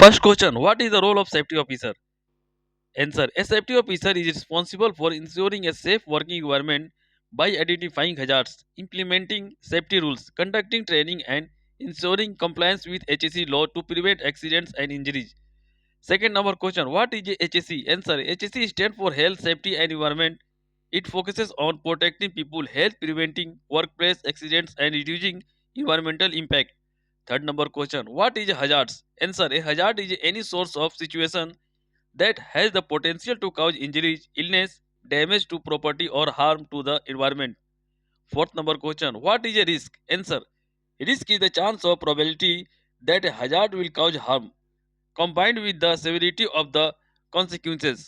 First question: what is the role of safety officer? Answer: a safety officer is responsible for ensuring a safe working environment by identifying hazards, implementing safety rules, conducting training, and ensuring compliance with HSE law to prevent accidents and injuries. Second number question: what is HSE? Answer: HSE stands for Health, Safety, and Environment. It focuses on protecting people, health, preventing workplace accidents, and reducing environmental impact. Third number question: what is hazards? Answer: a hazard is any source of situation that has the potential to cause injuries, illness, damage to property, or harm to the environment. Fourth number question: what is a risk? Answer: risk is the chance or probability that a hazard will cause harm, combined with the severity of the consequences.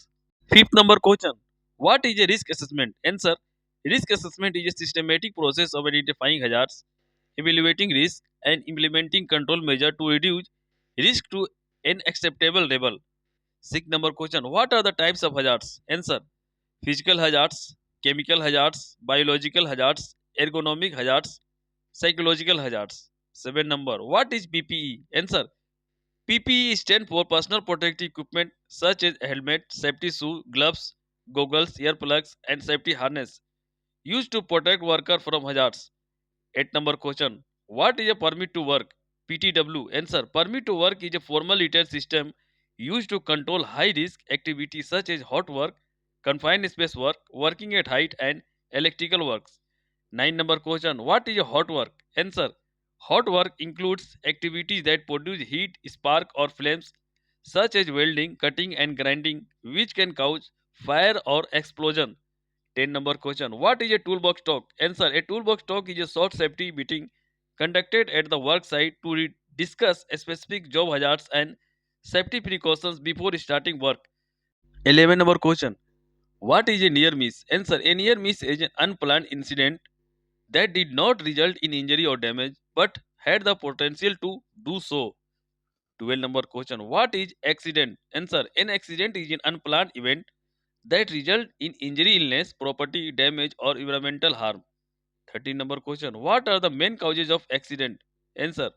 Fifth number question: what is a risk assessment? Answer: risk assessment is a systematic process of identifying hazards, evaluating risk, and implementing control measures to reduce risk to an acceptable level. Sixth number question: what are the types of hazards? Answer: physical hazards, chemical hazards, biological hazards, ergonomic hazards, psychological hazards. Seven number: what is PPE? Answer: PPE stands for personal protective equipment such as helmet, safety shoe, gloves, goggles, earplugs, and safety harness used to protect worker from hazards. Eight number question: what is a permit to work? PTW. Answer: permit to work is a formal written system used to control high risk activities such as hot work, confined space work, working at height, and electrical works. Nine number question: what is a hot work? Answer: hot work includes activities that produce heat, spark, or flames such as welding, cutting, and grinding, which can cause fire or explosion. 10 number question: what is a toolbox talk? Answer: a toolbox talk is a short safety meeting conducted at the work site to discuss specific job hazards and safety precautions before starting work. 11 number question: what is a near miss? Answer: a near miss is an unplanned incident that did not result in injury or damage but had the potential to do so. 12 number question: what is accident? Answer: an accident is an unplanned event that result in injury, illness, property damage, or environmental harm. 13 number question: what are the main causes of accident? Answer: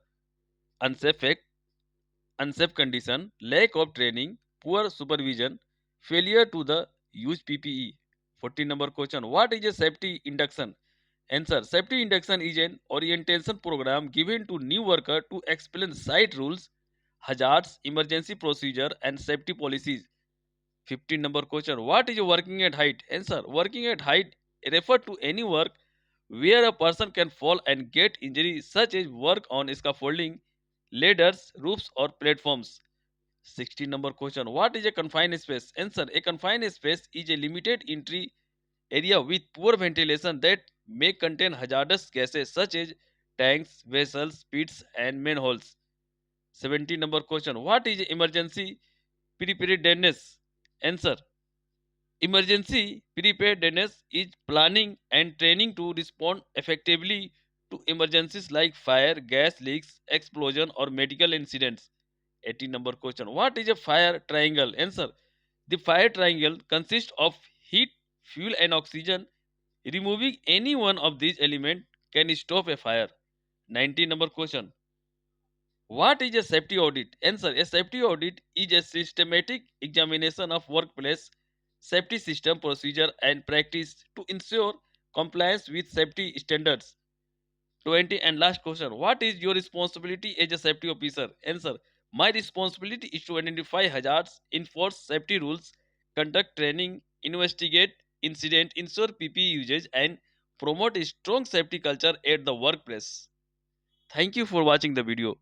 unsafe act, unsafe condition, lack of training, poor supervision, failure to the use PPE. 14 number question: what is a safety induction? Answer: safety induction is an orientation program given to new worker to explain site rules, hazards, emergency procedure, and safety policies. 15 number question: what is working at height? Answer: working at height refer to any work where a person can fall and get injury, such as work on scaffolding, ladders, roofs, or platforms. 16 number question: what is a confined space? Answer: a confined space is a limited entry area with poor ventilation that may contain hazardous gases such as tanks, vessels, pits, and manholes. 17 number question: what is emergency preparedness? Answer: emergency preparedness is planning and training to respond effectively to emergencies like fire, gas leaks, explosion, or medical incidents. 18 number question: what is a fire triangle? Answer: the fire triangle consists of heat, fuel, and oxygen. Removing any one of these elements can stop a fire. 19 number question: what is a safety audit? Answer: a safety audit is a systematic examination of workplace safety system, procedure, and practice to ensure compliance with safety standards. 20 and last question: what is your responsibility as a safety officer? Answer: my responsibility is to identify hazards, enforce safety rules, conduct training, investigate incident, ensure PPE usage, and promote a strong safety culture at the workplace. Thank you for watching the video.